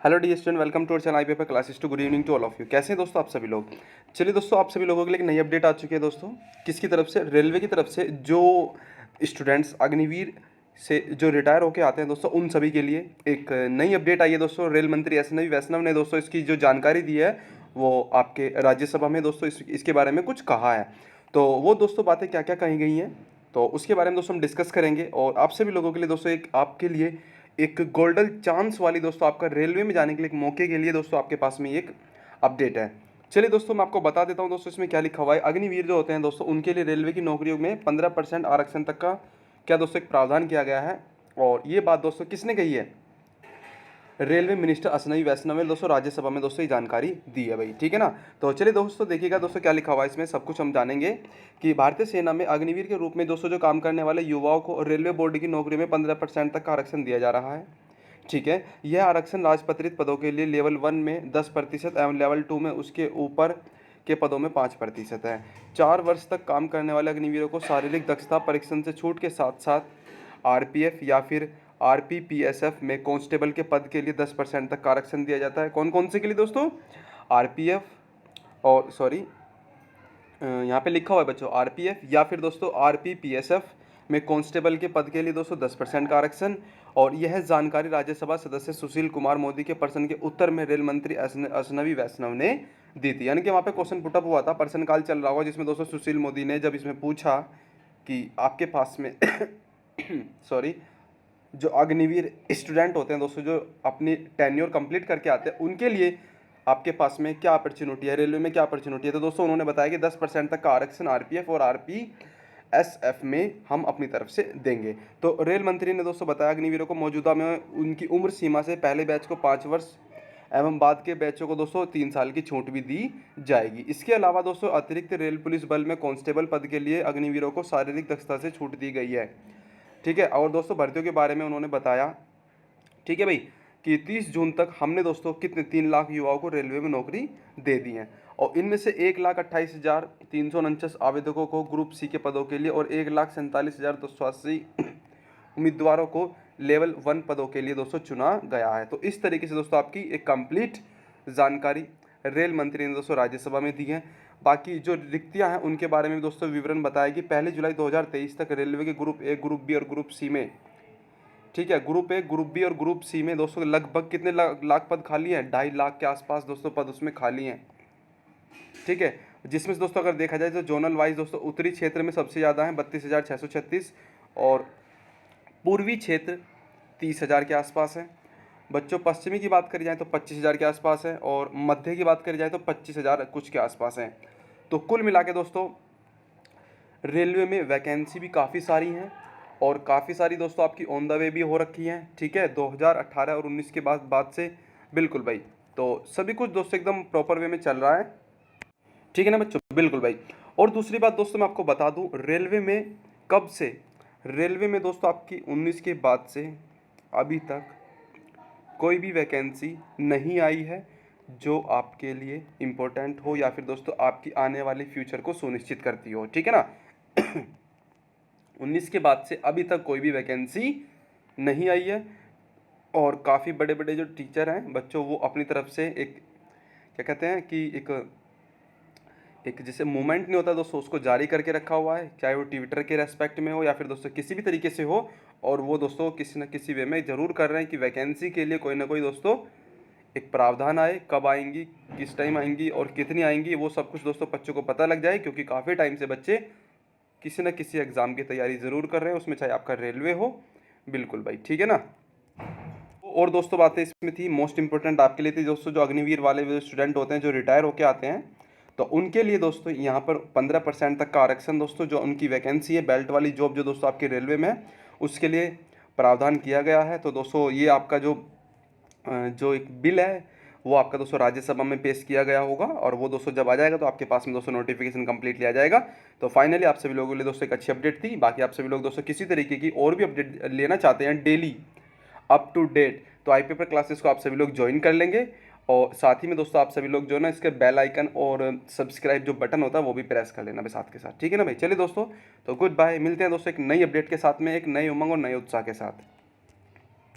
Hello the student, welcome to our channel I paper classes to. Good evening to all of you. कैसे हैं दोस्तों आप सभी लोग। चलिए दोस्तों, आप सभी लोगों के लिए एक नई अपडेट आ चुकी है दोस्तों। किसकी तरफ से? रेलवे की तरफ से। जो स्टूडेंट्स अग्निवीर से जो रिटायर होके आते हैं दोस्तों, उन सभी के लिए एक नई अपडेट आई है दोस्तों। रेल मंत्री एस.एन. वैष्णव ने दोस्तों इसकी जो जानकारी दी है वो आपके राज्यसभा में दोस्तों इसके बारे में कुछ कहा है। तो वो दोस्तों बातें क्या क्या कही गई हैं, तो उसके बारे में दोस्तों हम डिस्कस करेंगे। और आप सभी लोगों के लिए दोस्तों एक आपके लिए एक गोल्डन चांस वाली दोस्तों आपका रेलवे में जाने के लिए एक मौके के लिए दोस्तों आपके पास में एक अपडेट है। चलिए दोस्तों, मैं आपको बता देता हूं दोस्तों इसमें क्या लिखा हुआ है। अग्निवीर जो होते हैं दोस्तों, उनके लिए रेलवे की नौकरियों में 15% आरक्षण तक का क्या दोस्तों एक प्रावधान किया गया है। और ये बात दोस्तों किसने कही है? रेलवे मिनिस्टर अश्विनी वैष्णव ने दोस्तों राज्यसभा में दोस्तों ये जानकारी दी है भाई, ठीक है ना। तो चलिए दोस्तों देखिएगा दोस्तों क्या लिखा हुआ है इसमें, सब कुछ हम जानेंगे कि भारतीय सेना में अग्निवीर के रूप में दोस्तों जो काम करने वाले युवाओं को रेलवे बोर्ड की नौकरी में 15% तक का आरक्षण दिया जा रहा है। ठीक है, यह आरक्षण राजपत्रित पदों के लिए लेवल 1 में 10% एवं लेवल 2 में उसके ऊपर के पदों में 5% है। 4 वर्ष तक काम करने वाले अग्निवीरों को शारीरिक दक्षता परीक्षण से छूट के साथ साथ आरपीएफ या फिर आरपीपीएसएफ में कांस्टेबल के पद के लिए 10% तक का आरक्षण दिया जाता है। कौन कौन से के लिए दोस्तों? आरपीएफ और यहाँ पे लिखा हुआ है बच्चों, आरपीएफ या फिर दोस्तों आरपीपीएसएफ में कांस्टेबल के पद के लिए दोस्तों 10% का आरक्षण। और यह जानकारी राज्यसभा सदस्य सुशील कुमार मोदी के प्रश्न के उत्तर में रेल मंत्री अश्विनी वैष्णव ने दी थी। यानी कि वहाँ पे क्वेश्चन पुटअप हुआ था, प्रश्नकाल चल रहा होगा, जिसमें दोस्तों सुशील मोदी ने जब इसमें पूछा कि आपके पास में सॉरी जो अग्निवीर स्टूडेंट होते हैं दोस्तों, जो अपनी टेन्योर कंप्लीट करके आते हैं, उनके लिए आपके पास में क्या अपॉर्चुनिटी है, रेलवे में क्या अपॉर्चुनिटी है। तो दोस्तों उन्होंने बताया कि 10% तक का आरक्षण आरपीएफ और आरपीएसएफ में हम अपनी तरफ से देंगे। तो रेल मंत्री ने दोस्तों बताया अग्निवीरों को मौजूदा में उनकी उम्र सीमा से पहले बैच को 5 वर्ष एवं बाद के बैचों को दोस्तों 3 साल की छूट भी दी जाएगी। इसके अलावा दोस्तों अतिरिक्त रेल पुलिस बल में कांस्टेबल पद के लिए अग्निवीरों को शारीरिक दक्षता से छूट दी गई है। ठीक है, और दोस्तों भर्तियों के बारे में उन्होंने बताया, ठीक है भाई, कि 30 जून तक हमने दोस्तों कितने 3 लाख युवाओं को रेलवे में नौकरी दे दी है। और इनमें से 1,28,349 आवेदकों को ग्रुप सी के पदों के लिए और 1,47,280 उम्मीदवारों को लेवल 1 पदों के लिए दोस्तों चुना गया है। तो इस तरीके से दोस्तों आपकी एक कंप्लीट जानकारी रेल मंत्री ने दोस्तों राज्यसभा में दी है। बाकी जो रिक्तियां हैं उनके बारे में दोस्तों विवरण बताया कि 1 जुलाई 2023 तक रेलवे के ग्रुप ए, ग्रुप बी और ग्रुप सी में, ठीक है, ग्रुप ए, ग्रुप बी और ग्रुप सी में दोस्तों लगभग कितने लाख पद खाली हैं? 2.5 लाख के आसपास दोस्तों पद उसमें खाली हैं। ठीक है, जिसमें से दोस्तों अगर देखा जाए तो जोनल वाइज दोस्तों उत्तरी क्षेत्र में सबसे ज़्यादा है 32,636 और पूर्वी क्षेत्र 30,000 के आसपास है। बच्चों पश्चिमी की बात करी जाए तो 25,000 के आसपास है और मध्य की बात करी जाए तो 25,000 कुछ के आसपास है। तो कुल मिला के दोस्तों रेलवे में वैकेंसी भी काफ़ी सारी हैं और काफ़ी सारी दोस्तों आपकी ऑन द वे भी हो रखी हैं। ठीक है, 2018 और 19 के बाद से बिल्कुल भाई। तो सभी कुछ दोस्तों एकदम प्रॉपर वे में चल रहा है, ठीक है ना बच्चों, बिल्कुल भाई। और दूसरी बात दोस्तों मैं आपको बता दूं, रेलवे में कब से, रेलवे में दोस्तों आपकी 19 के बाद से अभी तक कोई भी वैकेंसी नहीं आई है जो आपके लिए इम्पोर्टेंट हो या फिर दोस्तों आपकी आने वाले फ्यूचर को सुनिश्चित करती हो, ठीक है ना। 19 के बाद से अभी तक कोई भी वैकेंसी नहीं आई है और काफ़ी बड़े बड़े जो टीचर हैं बच्चों, वो अपनी तरफ से एक क्या कहते हैं कि एक जैसे मूवमेंट नहीं होता दोस्तों, उसको जारी करके रखा हुआ है, चाहे वो ट्विटर के रेस्पेक्ट में हो या फिर दोस्तों किसी भी तरीके से हो। और वो दोस्तों किसी न किसी वे में ज़रूर कर रहे हैं कि वैकेंसी के लिए कोई ना कोई दोस्तों एक प्रावधान आए। कब आएंगी, किस टाइम आएंगी और कितनी आएंगी, वो सब कुछ दोस्तों बच्चों को पता लग जाए, क्योंकि काफ़ी टाइम से बच्चे किसी न किसी एग्ज़ाम की तैयारी ज़रूर कर रहे हैं, उसमें चाहे आपका रेलवे हो, बिल्कुल भाई, ठीक है ना। और दोस्तों बातें इसमें थी मोस्ट इंपॉर्टेंट आपके लिए थी दोस्तों, जो अग्निवीर वाले जो स्टूडेंट होते हैं जो रिटायर होके आते हैं, तो उनके लिए दोस्तों यहाँ पर 15% तक का आरक्षण दोस्तों, जो उनकी वैकेंसी है बेल्ट वाली जॉब जो दोस्तों आपके रेलवे में है, उसके लिए प्रावधान किया गया है। तो दोस्तों ये आपका जो एक बिल है वो आपका दोस्तों राज्यसभा में पेश किया गया होगा और वो दोस्तों जब आ जाएगा तो आपके पास में दोस्तों नोटिफिकेशन कंप्लीटली आ जाएगा। तो फाइनली आप सभी लोगों के लिए दोस्तों एक अच्छी अपडेट थी। बाकी आप सभी लोग दोस्तों किसी तरीके की और भी अपडेट लेना चाहते हैं डेली अप टू डेट, तो आई पेपर क्लासेस को आप सभी लोग ज्वाइन कर लेंगे। और साथ ही में दोस्तों आप सभी लोग जो है ना इसके बेल आइकन और सब्सक्राइब जो बटन होता है वो भी प्रेस कर लेना भाई साथ के साथ, ठीक है ना भाई। चलिए दोस्तों, तो गुड बाय, मिलते हैं दोस्तों एक नई अपडेट के साथ में, एक नई उमंग और नए उत्साह के साथ।